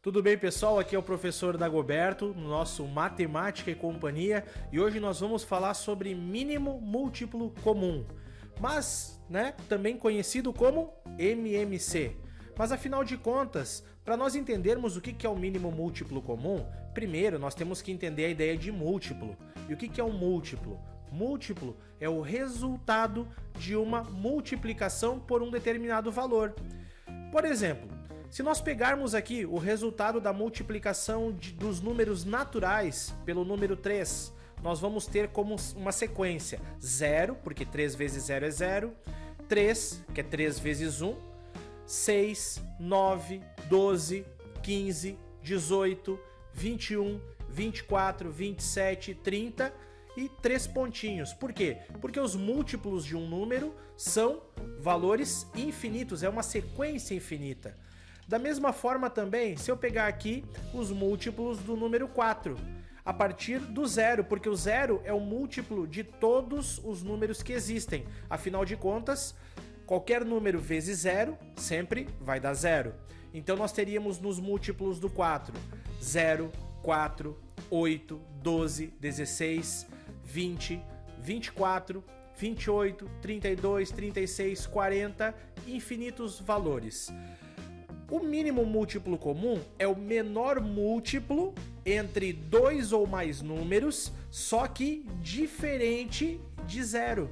Tudo bem, pessoal? Aqui é o professor Dagoberto, no nosso Matemática e Companhia, e hoje nós vamos falar sobre mínimo múltiplo comum, mas, também conhecido como MMC. Mas afinal de contas, para nós entendermos o que é o mínimo múltiplo comum, primeiro nós temos que entender a ideia de múltiplo. E o que é um múltiplo? Múltiplo é o resultado de uma multiplicação por um determinado valor. Por exemplo, se nós pegarmos aqui o resultado da multiplicação dos números naturais pelo número 3, nós vamos ter como uma sequência 0, porque 3 vezes 0 é 0, 3, que é 3 vezes 1, 6, 9, 12, 15, 18, 21, 24, 27, 30 e 3 pontinhos. Por quê? Porque os múltiplos de um número são valores infinitos, é uma sequência infinita. Da mesma forma também, se eu pegar aqui os múltiplos do número 4, a partir do zero, porque o zero é o múltiplo de todos os números que existem. Afinal de contas, qualquer número vezes zero sempre vai dar zero. Então nós teríamos nos múltiplos do 4, 0, 4, 8, 12, 16, 20, 24, 28, 32, 36, 40, infinitos valores. O mínimo múltiplo comum é o menor múltiplo entre dois ou mais números, só que diferente de zero.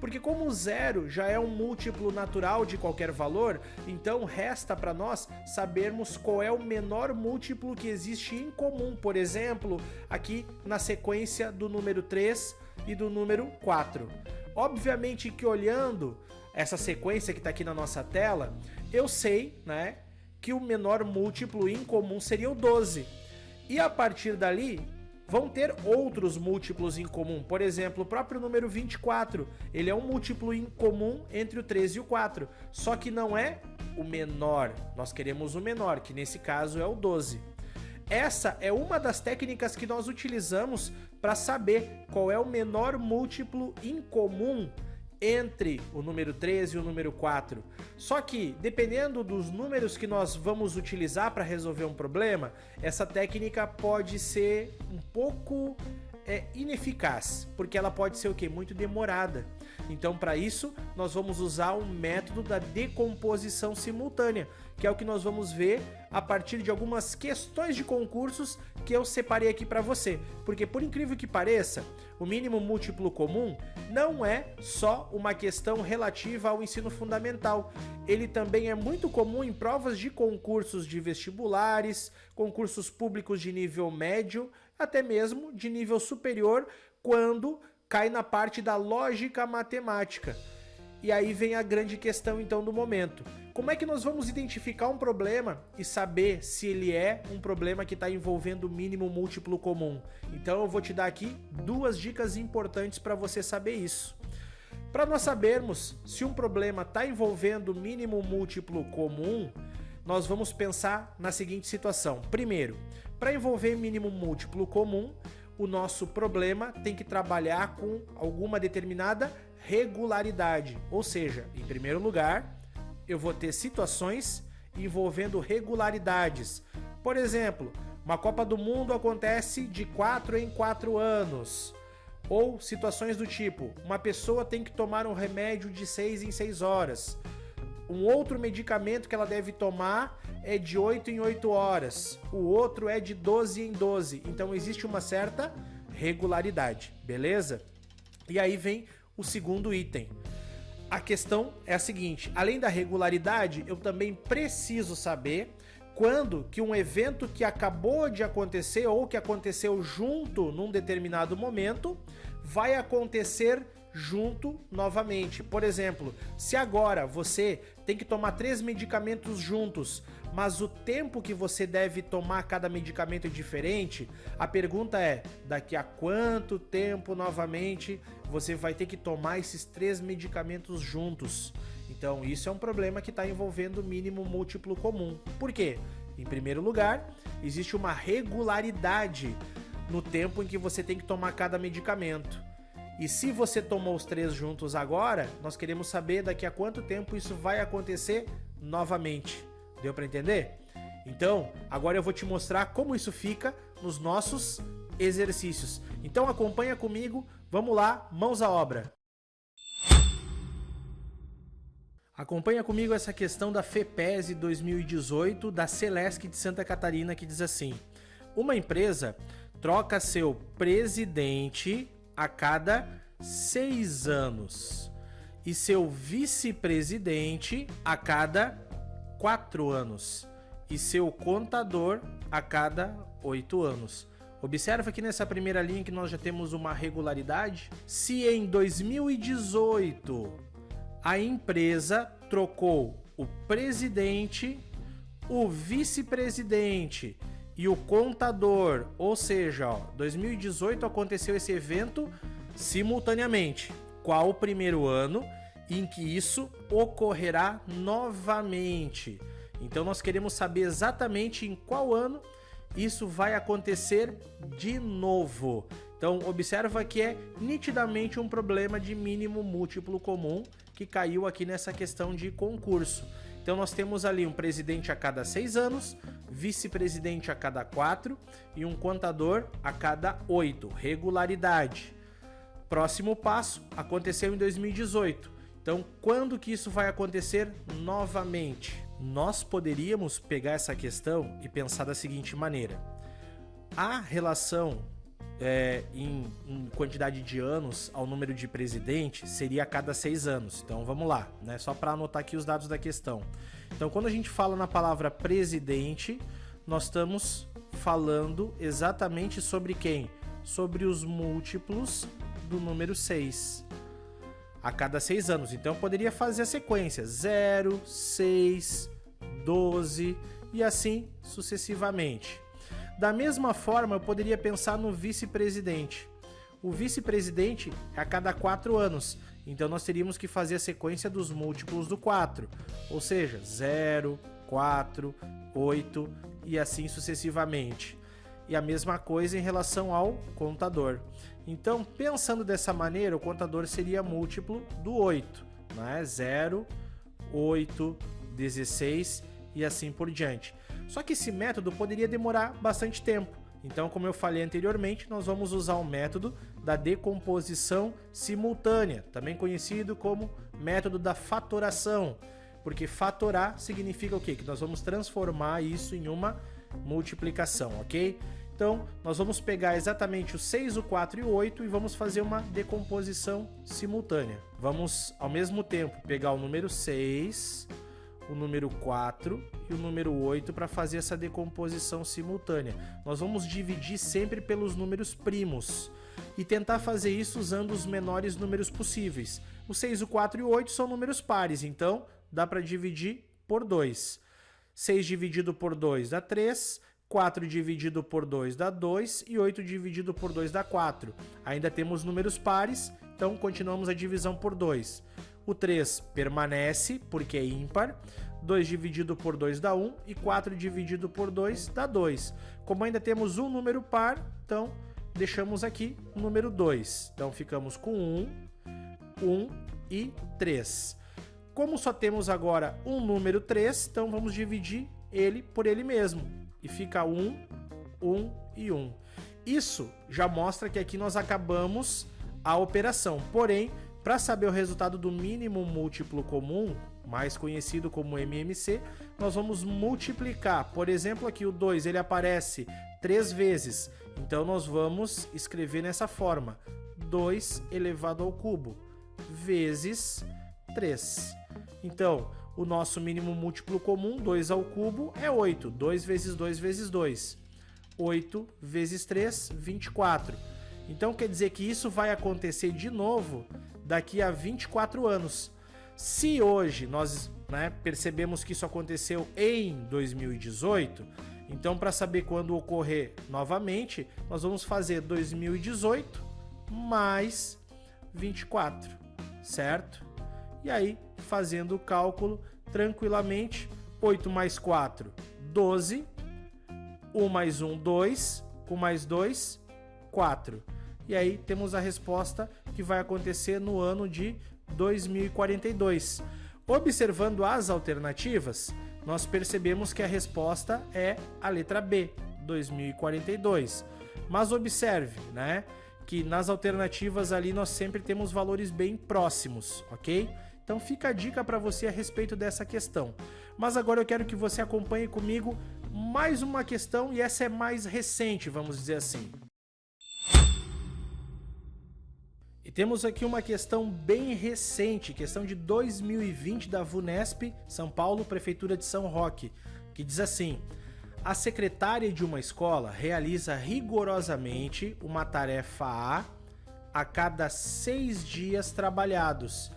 Porque como o zero já é um múltiplo natural de qualquer valor, então resta para nós sabermos qual é o menor múltiplo que existe em comum. Por exemplo, aqui na sequência do número 3 e do número 4. Obviamente que olhando essa sequência que está aqui na nossa tela, eu sei, que o menor múltiplo em comum seria o 12. E a partir dali, vão ter outros múltiplos em comum. Por exemplo, o próprio número 24, ele é um múltiplo em comum entre o 3 e o 4, só que não é o menor. Nós queremos o menor, que nesse caso é o 12. Essa é uma das técnicas que nós utilizamos para saber qual é o menor múltiplo em comum entre o número 3 e o número 4. Só que, dependendo dos números que nós vamos utilizar para resolver um problema, essa técnica pode ser um pouco ineficaz, porque ela pode ser muito demorada. Então, para isso, nós vamos usar o método da decomposição simultânea, que é o que nós vamos ver a partir de algumas questões de concursos que eu separei aqui para você. Porque, por incrível que pareça, o mínimo múltiplo comum não é só uma questão relativa ao ensino fundamental. Ele também é muito comum em provas de concursos de vestibulares, concursos públicos de nível médio, até mesmo de nível superior, quando cai na parte da lógica matemática. E aí vem a grande questão então do momento. Como é que nós vamos identificar um problema e saber se ele é um problema que está envolvendo o mínimo múltiplo comum? Então eu vou te dar aqui duas dicas importantes para você saber isso. Para nós sabermos se um problema está envolvendo o mínimo múltiplo comum, nós vamos pensar na seguinte situação. Primeiro, para envolver mínimo múltiplo comum, o nosso problema tem que trabalhar com alguma determinada regularidade. Ou seja, em primeiro lugar, eu vou ter situações envolvendo regularidades. Por exemplo, uma Copa do Mundo acontece de 4 em 4 anos. Ou situações do tipo, uma pessoa tem que tomar um remédio de 6 em 6 horas. Um outro medicamento que ela deve tomar é de 8 em 8 horas. O outro é de 12 em 12. Então existe uma certa regularidade, beleza? E aí vem o segundo item. A questão é a seguinte, além da regularidade, eu também preciso saber quando que um evento que acabou de acontecer ou que aconteceu junto num determinado momento vai acontecer junto novamente. Por exemplo, se agora você tem que tomar 3 medicamentos juntos, mas o tempo que você deve tomar cada medicamento é diferente, a pergunta é, daqui a quanto tempo novamente você vai ter que tomar esses 3 medicamentos juntos? Então isso é um problema que está envolvendo o mínimo múltiplo comum. Por quê? Em primeiro lugar, existe uma regularidade no tempo em que você tem que tomar cada medicamento. E se você tomou os 3 juntos agora, nós queremos saber daqui a quanto tempo isso vai acontecer novamente. Deu para entender? Então, agora eu vou te mostrar como isso fica nos nossos exercícios. Então acompanha comigo, vamos lá, mãos à obra. Acompanha comigo essa questão da FEPESE 2018 da Celesc de Santa Catarina, que diz assim: uma empresa troca seu presidente a cada 6 anos e seu vice-presidente a cada 4 anos e seu contador a cada 8 anos. Observa que nessa primeira linha que nós já temos uma regularidade. Se em 2018 a empresa trocou o presidente, o vice-presidente e o contador, ou seja, 2018 aconteceu esse evento simultaneamente. Qual o primeiro ano em que isso ocorrerá novamente? Então nós queremos saber exatamente em qual ano isso vai acontecer de novo. Então observa que é nitidamente um problema de mínimo múltiplo comum que caiu aqui nessa questão de concurso. Então nós temos ali um presidente a cada 6 anos, vice-presidente a cada 4 e um contador a cada 8. Regularidade. Próximo passo aconteceu em 2018. Então quando que isso vai acontecer novamente? Nós poderíamos pegar essa questão e pensar da seguinte maneira: a relação em quantidade de anos ao número de presidente seria a cada 6 anos. Então vamos lá, né? Só para anotar aqui os dados da questão. Então quando a gente fala na palavra presidente, nós estamos falando exatamente sobre quem? Sobre os múltiplos do número 6. A cada 6 anos. Então eu poderia fazer a sequência 0, 6, 12 e assim sucessivamente. Da mesma forma, eu poderia pensar no vice-presidente. O vice-presidente é a cada 4 anos. Então nós teríamos que fazer a sequência dos múltiplos do 4. Ou seja, 0, 4, 8 e assim sucessivamente. E a mesma coisa em relação ao contador. Então, pensando dessa maneira, o contador seria múltiplo do 8, né? 0, 8, 16 e assim por diante. Só que esse método poderia demorar bastante tempo. Então, como eu falei anteriormente, nós vamos usar o método da decomposição simultânea, também conhecido como método da fatoração. Porque fatorar significa o quê? Que nós vamos transformar isso em uma multiplicação, ok? Então, nós vamos pegar exatamente o 6, o 4 e o 8 e vamos fazer uma decomposição simultânea. Vamos, ao mesmo tempo, pegar o número 6, o número 4 e o número 8 para fazer essa decomposição simultânea. Nós vamos dividir sempre pelos números primos e tentar fazer isso usando os menores números possíveis. O 6, o 4 e o 8 são números pares, então dá para dividir por 2. 6 dividido por 2 dá 3, 4 dividido por 2 dá 2 e 8 dividido por 2 dá 4. Ainda temos números pares, então continuamos a divisão por 2. O 3 permanece porque é ímpar, 2 dividido por 2 dá 1 e 4 dividido por 2 dá 2. Como ainda temos um número par, então deixamos aqui o número 2. Então ficamos com 1 e 3. Como só temos agora um número 3, então vamos dividir ele por ele mesmo. E fica 1 e 1. Isso já mostra que aqui nós acabamos a operação. Porém, para saber o resultado do mínimo múltiplo comum, mais conhecido como MMC, nós vamos multiplicar. Por exemplo, aqui o 2 ele aparece 3 vezes. Então nós vamos escrever nessa forma: 2 elevado ao cubo vezes 3. Então, o nosso mínimo múltiplo comum, 2 ao cubo, é 8. 2 vezes 2 vezes 2. 8 vezes 3, 24. Então quer dizer que isso vai acontecer de novo daqui a 24 anos. Se hoje nós percebemos que isso aconteceu em 2018, então para saber quando ocorrer novamente, nós vamos fazer 2018 mais 24, certo? E aí, fazendo o cálculo tranquilamente, 8 mais 4, 12, 1 mais 1, 2, com mais 2, 4. E aí temos a resposta que vai acontecer no ano de 2042. Observando as alternativas, nós percebemos que a resposta é a letra B, 2042. Mas observe, né, que nas alternativas ali nós sempre temos valores bem próximos, ok? Então fica a dica para você a respeito dessa questão. Mas agora eu quero que você acompanhe comigo mais uma questão, e essa é mais recente, vamos dizer assim. E temos aqui uma questão bem recente, questão de 2020 da VUNESP, São Paulo, Prefeitura de São Roque, que diz assim: a secretária de uma escola realiza rigorosamente uma tarefa a cada 6 dias trabalhados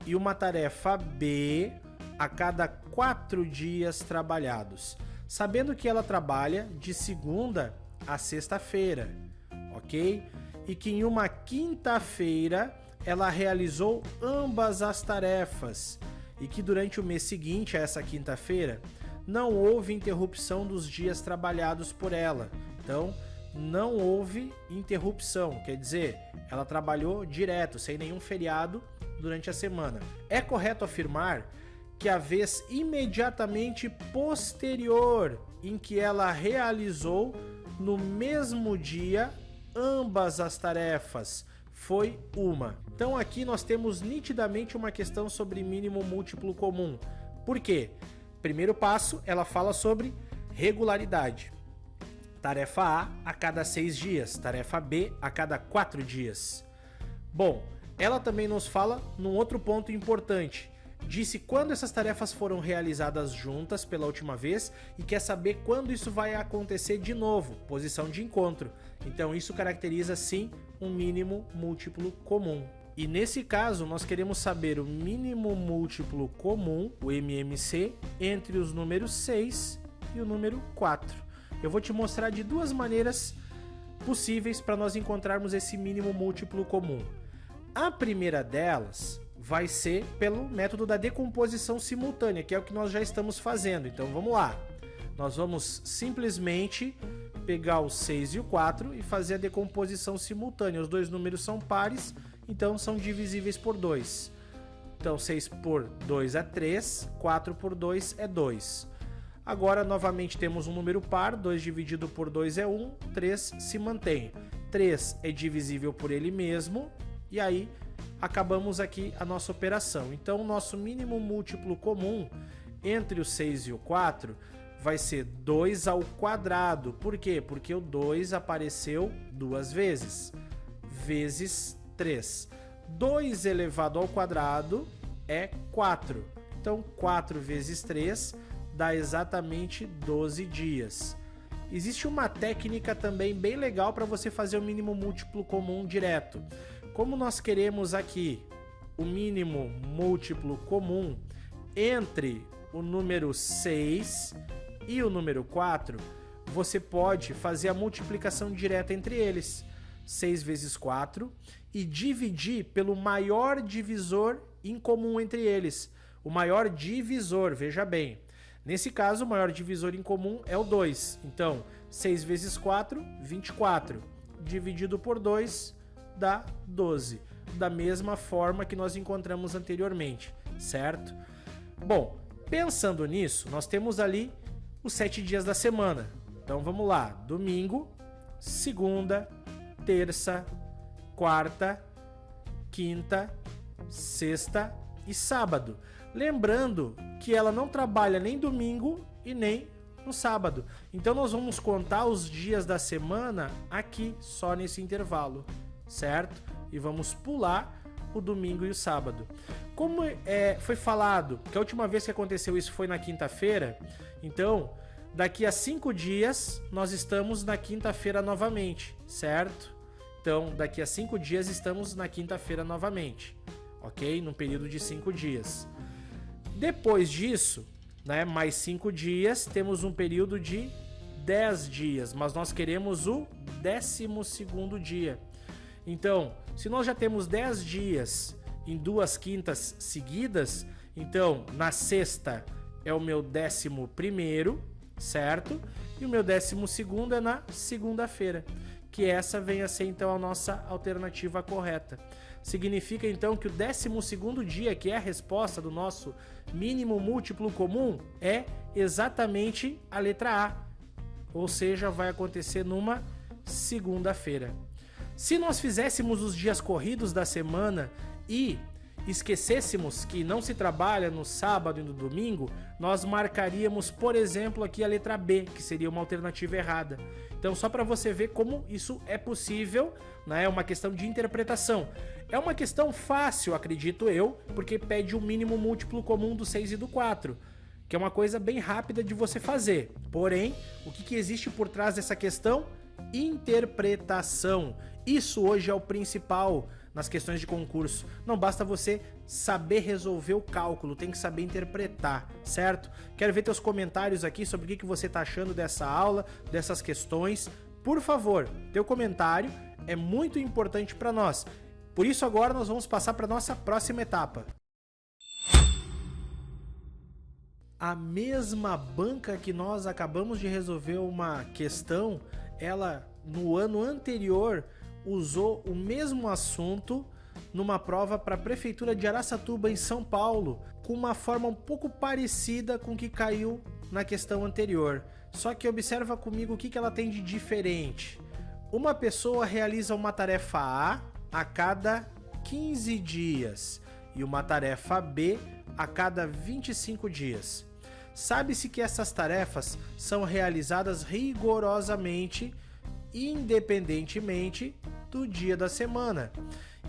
e uma tarefa B a cada 4 dias trabalhados, sabendo que ela trabalha de segunda a sexta-feira, ok? E que em uma quinta-feira ela realizou ambas as tarefas e que durante o mês seguinte a essa quinta-feira não houve interrupção dos dias trabalhados por ela. Então, não houve interrupção, quer dizer, ela trabalhou direto, sem nenhum feriado durante a semana. É correto afirmar que a vez imediatamente posterior em que ela realizou no mesmo dia ambas as tarefas foi uma. Então aqui nós temos nitidamente uma questão sobre mínimo múltiplo comum. Por quê? Primeiro passo, ela fala sobre regularidade. Tarefa A cada 6 dias, tarefa B a cada 4 dias. Bom, ela também nos fala num outro ponto importante. Disse quando essas tarefas foram realizadas juntas pela última vez e quer saber quando isso vai acontecer de novo, posição de encontro. Então isso caracteriza sim um mínimo múltiplo comum. E nesse caso nós queremos saber o mínimo múltiplo comum, o MMC, entre os números 6 e o número 4. Eu vou te mostrar de duas maneiras possíveis para nós encontrarmos esse mínimo múltiplo comum. A primeira delas vai ser pelo método da decomposição simultânea, que é o que nós já estamos fazendo. Então vamos lá. Nós vamos simplesmente pegar o 6 e o 4 e fazer a decomposição simultânea. Os dois números são pares, então são divisíveis por 2. Então 6 por 2 é 3, 4 por 2 é 2. Agora novamente temos um número par, 2 dividido por 2 é 1, 3 se mantém. 3 é divisível por ele mesmo, e aí acabamos aqui a nossa operação. Então o nosso mínimo múltiplo comum entre o 6 e o 4 vai ser 2 ao quadrado. Por quê? Porque o 2 apareceu duas vezes, vezes 3. 2 elevado ao quadrado é 4. Então 4 vezes 3 dá exatamente 12 dias. Existe uma técnica também bem legal para você fazer o mínimo múltiplo comum direto. Como nós queremos aqui o mínimo múltiplo comum entre o número 6 e o número 4, você pode fazer a multiplicação direta entre eles. 6 vezes 4 e dividir pelo maior divisor em comum entre eles. O maior divisor, veja bem. Nesse caso, o maior divisor em comum é o 2. Então, 6 vezes 4, 24. Dividido por 2 dá 12. Da mesma forma que nós encontramos anteriormente, certo? Bom, pensando nisso, nós temos ali os 7 dias da semana. Então vamos lá, domingo, segunda, terça, quarta, quinta, sexta e sábado. Lembrando que ela não trabalha nem domingo e nem no sábado. Então nós vamos contar os dias da semana aqui, só nesse intervalo, certo? E vamos pular o domingo e o sábado. Como foi falado que a última vez que aconteceu isso foi na quinta-feira, então daqui a 5 dias nós estamos na quinta-feira novamente, certo? Então daqui a 5 dias estamos na quinta-feira novamente, ok? Num período de 5 dias. Depois disso, né, mais 5 dias, temos um período de 10 dias, mas nós queremos o 12º dia. Então, se nós já temos 10 dias em 2 quintas seguidas, então na sexta é o meu 11º, certo? E o meu 12º é na segunda-feira. que essa venha a ser então a nossa alternativa correta. Significa então que o 12º dia, que é a resposta do nosso mínimo múltiplo comum, é exatamente a letra A, ou seja, vai acontecer numa segunda-feira. Se nós fizéssemos os dias corridos da semana e esquecêssemos que não se trabalha no sábado e no domingo, nós marcaríamos, por exemplo, aqui a letra B, que seria uma alternativa errada. Então, só para você ver como isso é possível, né? É uma questão de interpretação. É uma questão fácil, acredito eu, porque pede o mínimo múltiplo comum do 6 e do 4, que é uma coisa bem rápida de você fazer. Porém, o que existe por trás dessa questão? Interpretação. Isso hoje é o principal nas questões de concurso. Não basta você saber resolver o cálculo, tem que saber interpretar, certo? Quero ver teus comentários aqui sobre o que você está achando dessa aula, dessas questões. Por favor, teu comentário é muito importante para nós. Por isso agora nós vamos passar para nossa próxima etapa. A mesma banca que nós acabamos de resolver uma questão, ela no ano anterior usou o mesmo assunto numa prova para a Prefeitura de Araçatuba, em São Paulo, com uma forma um pouco parecida com o que caiu na questão anterior. Só que observa comigo o que ela tem de diferente. Uma pessoa realiza uma tarefa A cada 15 dias e uma tarefa B a cada 25 dias. Sabe-se que essas tarefas são realizadas rigorosamente, independentemente do dia da semana,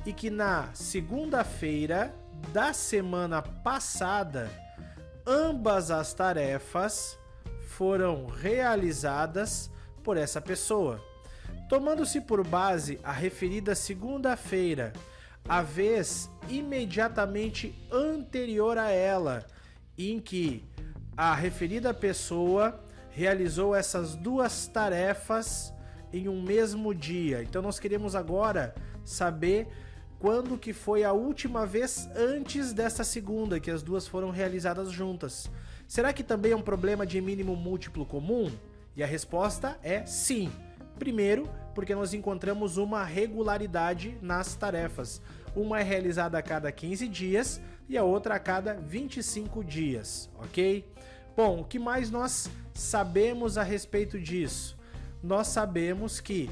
e que na segunda-feira da semana passada ambas as tarefas foram realizadas por essa pessoa. Tomando-se por base a referida segunda-feira, a vez imediatamente anterior a ela, em que a referida pessoa realizou essas duas tarefas em um mesmo dia. Então nós queremos agora saber quando que foi a última vez antes dessa segunda, que as duas foram realizadas juntas. Será que também é um problema de mínimo múltiplo comum? E a resposta é sim. Primeiro, porque nós encontramos uma regularidade nas tarefas. Uma é realizada a cada 15 dias e a outra a cada 25 dias, ok? Bom, o que mais nós sabemos a respeito disso? Nós sabemos que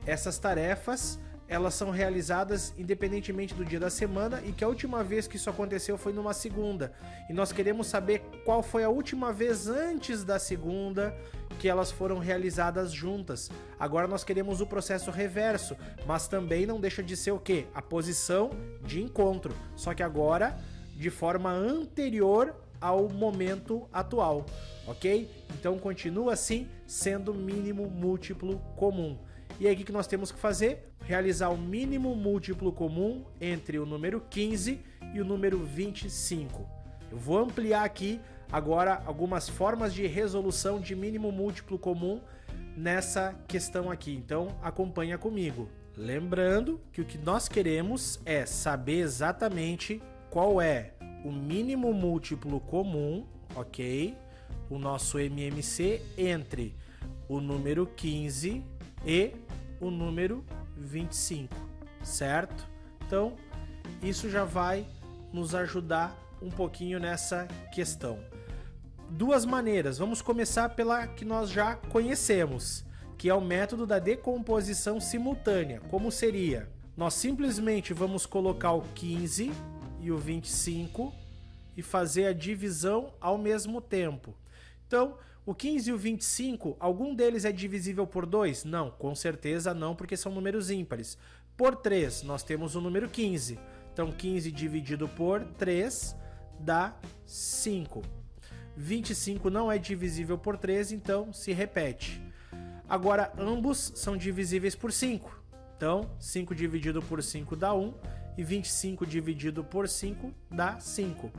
essas tarefas, elas são realizadas independentemente do dia da semana e que a última vez que isso aconteceu foi numa segunda. E nós queremos saber qual foi a última vez antes da segunda que elas foram realizadas juntas. Agora nós queremos o processo reverso, mas também não deixa de ser o quê? A posição de encontro, só que agora de forma anterior ao momento atual, ok? Então continua assim sendo mínimo múltiplo comum. E aí o que nós temos que fazer? Realizar o mínimo múltiplo comum entre o número 15 e o número 25. Eu vou ampliar aqui agora algumas formas de resolução de mínimo múltiplo comum nessa questão aqui. Então acompanha comigo. Lembrando que o que nós queremos é saber exatamente qual é o mínimo múltiplo comum, ok? O nosso MMC entre o número 15 e o número 25, certo? Então, isso já vai nos ajudar um pouquinho nessa questão. Duas maneiras, vamos começar pela que nós já conhecemos, que é o método da decomposição simultânea. Como seria? Nós simplesmente vamos colocar o 15 e o 25 e fazer a divisão ao mesmo tempo. Então, o 15 e o 25, algum deles é divisível por 2? Não, com certeza não, porque são números ímpares. Por 3, nós temos o número 15. Então, 15 dividido por 3 dá 5. 25 não é divisível por 3, então se repete. Agora, ambos são divisíveis por 5. Então, 5 dividido por 5 dá 1 e 25 dividido por 5 dá 5.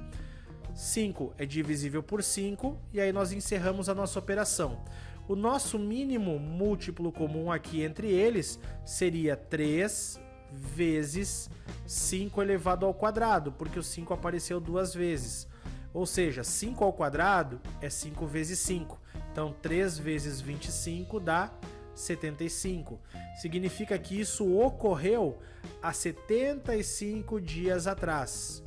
5 é divisível por 5 e aí nós encerramos a nossa operação. O nosso mínimo múltiplo comum aqui entre eles seria 3 vezes 5 elevado ao quadrado, porque o 5 apareceu duas vezes. Ou seja, 5 ao quadrado é 5 vezes 5. Então 3 vezes 25 dá 75. Significa que isso ocorreu há 75 dias atrás.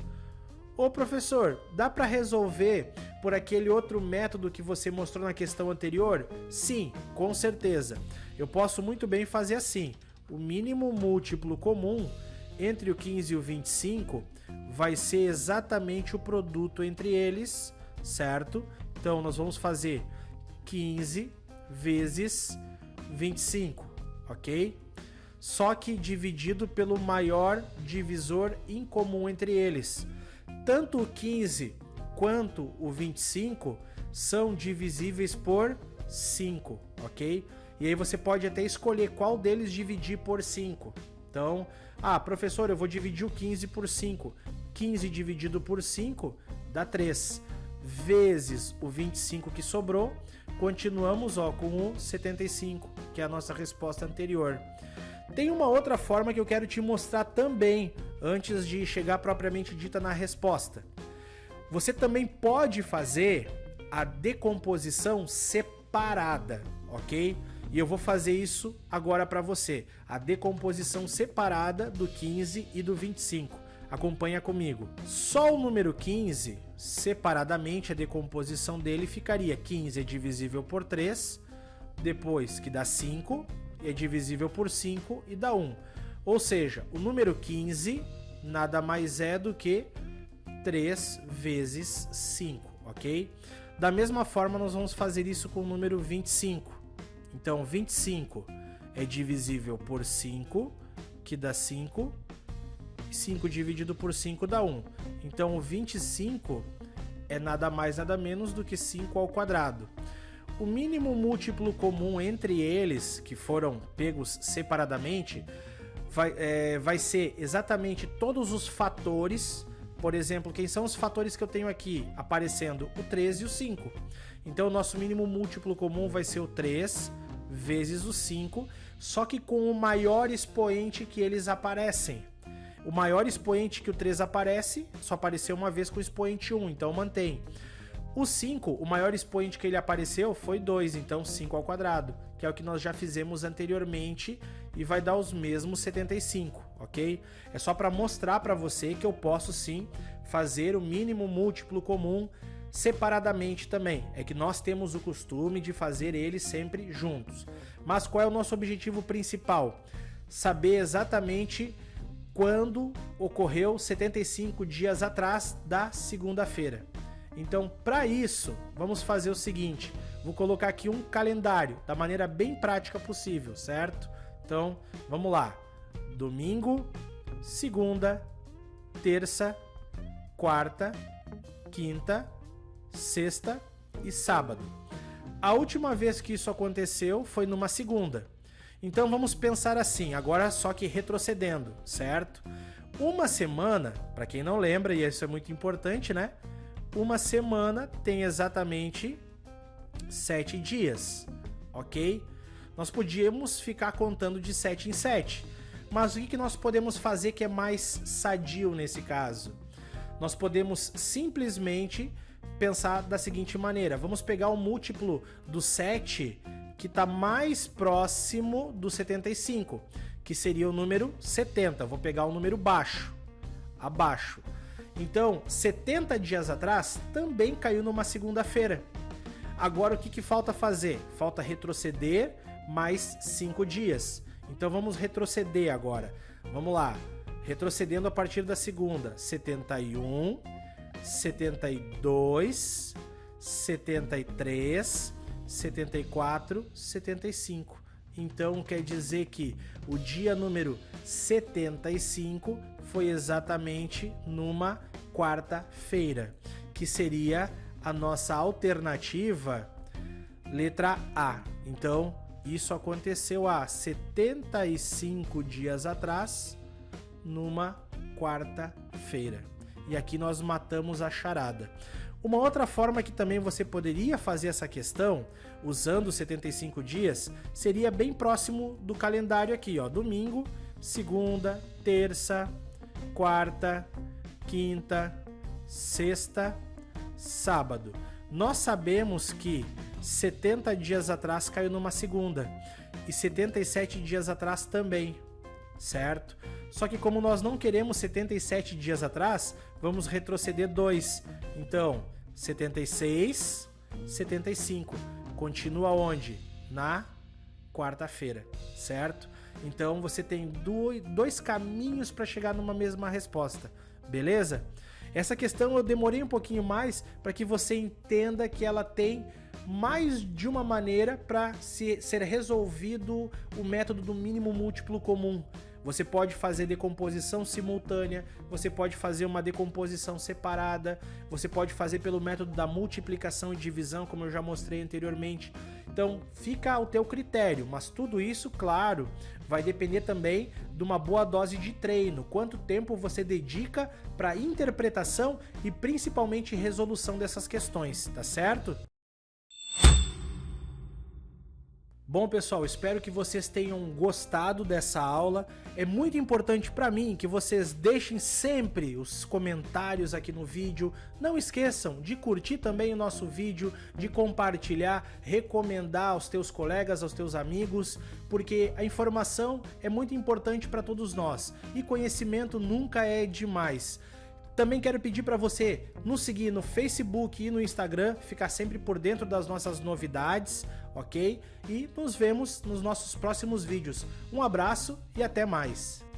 Ô professor, dá para resolver por aquele outro método que você mostrou na questão anterior? Sim, com certeza. Eu posso muito bem fazer assim. O mínimo múltiplo comum entre o 15 e o 25 vai ser exatamente o produto entre eles, certo? Então nós vamos fazer 15 vezes 25, ok? Só que dividido pelo maior divisor em comum entre eles. Tanto o 15 quanto o 25 são divisíveis por 5, ok? E aí você pode até escolher qual deles dividir por 5. Então, professor, eu vou dividir o 15 por 5. 15 dividido por 5 dá 3. Vezes o 25 que sobrou, continuamos com o 75, que é a nossa resposta anterior. Tem uma outra forma que eu quero te mostrar também, antes de chegar propriamente dita na resposta. Você também pode fazer a decomposição separada, ok? E eu vou fazer isso agora para você. A decomposição separada do 15 e do 25. Acompanha comigo. Só o número 15, separadamente, a decomposição dele ficaria 15 é divisível por 3, depois que dá 5, é divisível por 5 e dá 1. Ou seja, o número 15 nada mais é do que 3 vezes 5, ok? Da mesma forma, nós vamos fazer isso com o número 25. Então, 25 é divisível por 5, que dá 5. 5 dividido por 5 dá 1. Então, o 25 é nada mais, nada menos do que 5 ao quadrado. O mínimo múltiplo comum entre eles, que foram pegos separadamente, vai ser exatamente todos os fatores. Por exemplo, quem são os fatores que eu tenho aqui aparecendo? O 3 e o 5. Então, o nosso mínimo múltiplo comum vai ser o 3 vezes o 5, só que com o maior expoente que eles aparecem. O maior expoente que o 3 aparece, só apareceu uma vez com o expoente 1, então mantém. O 5, o maior expoente que ele apareceu foi 2, então 5 ao quadrado, que é o que nós já fizemos anteriormente e vai dar os mesmos 75, ok? É só para mostrar para você que eu posso sim fazer o mínimo múltiplo comum separadamente também. É que nós temos o costume de fazer eles sempre juntos. Mas qual é o nosso objetivo principal? Saber exatamente quando ocorreu 75 dias atrás da segunda-feira. Então, para isso, vamos fazer o seguinte. Vou colocar aqui um calendário da maneira bem prática possível, certo? Então, vamos lá. Domingo, segunda, terça, quarta, quinta, sexta e sábado. A última vez que isso aconteceu foi numa segunda. Então vamos pensar assim, agora só que retrocedendo, certo? Uma semana, para quem não lembra, e isso é muito importante, né? Uma semana tem exatamente 7 dias, ok? Nós podíamos ficar contando de 7 em 7, mas o que nós podemos fazer que é mais sadio nesse caso? Nós podemos simplesmente pensar da seguinte maneira, vamos pegar o múltiplo do 7 que está mais próximo do 75, que seria o número 70. Vou pegar o número baixo, abaixo. Então, 70 dias atrás também caiu numa segunda-feira. Agora o que falta fazer? Falta retroceder mais 5 dias. Então vamos retroceder agora. Vamos lá. Retrocedendo a partir da segunda. 71, 72, 73, 74, 75. Então quer dizer que o dia número 75 foi exatamente numa quarta-feira, que seria a nossa alternativa letra A. Então isso aconteceu há 75 dias atrás, numa quarta-feira. E aqui nós matamos a charada. Uma outra forma que também você poderia fazer essa questão, usando 75 dias, seria bem próximo do calendário aqui, ó. Domingo, segunda, terça, quarta, quinta, sexta, sábado. Nós sabemos que 70 dias atrás caiu numa segunda. e 77 dias atrás também, certo? Só que como nós não queremos 77 dias atrás, vamos retroceder 2. Então, 76, 75. Continua onde? Na quarta-feira, certo? Então você tem dois caminhos para chegar numa mesma resposta, beleza? Essa questão eu demorei um pouquinho mais para que você entenda que ela tem mais de uma maneira para ser resolvido o método do mínimo múltiplo comum. Você pode fazer decomposição simultânea, você pode fazer uma decomposição separada, você pode fazer pelo método da multiplicação e divisão, como eu já mostrei anteriormente. Então fica ao teu critério, mas tudo isso, claro, vai depender também de uma boa dose de treino, quanto tempo você dedica para interpretação e principalmente resolução dessas questões, tá certo? Bom, pessoal, espero que vocês tenham gostado dessa aula. É muito importante para mim que vocês deixem sempre os comentários aqui no vídeo. Não esqueçam de curtir também o nosso vídeo, de compartilhar, recomendar aos teus colegas, aos teus amigos, porque a informação é muito importante para todos nós e conhecimento nunca é demais. Também quero pedir para você nos seguir no Facebook e no Instagram, ficar sempre por dentro das nossas novidades, ok? E nos vemos nos nossos próximos vídeos. Um abraço e até mais!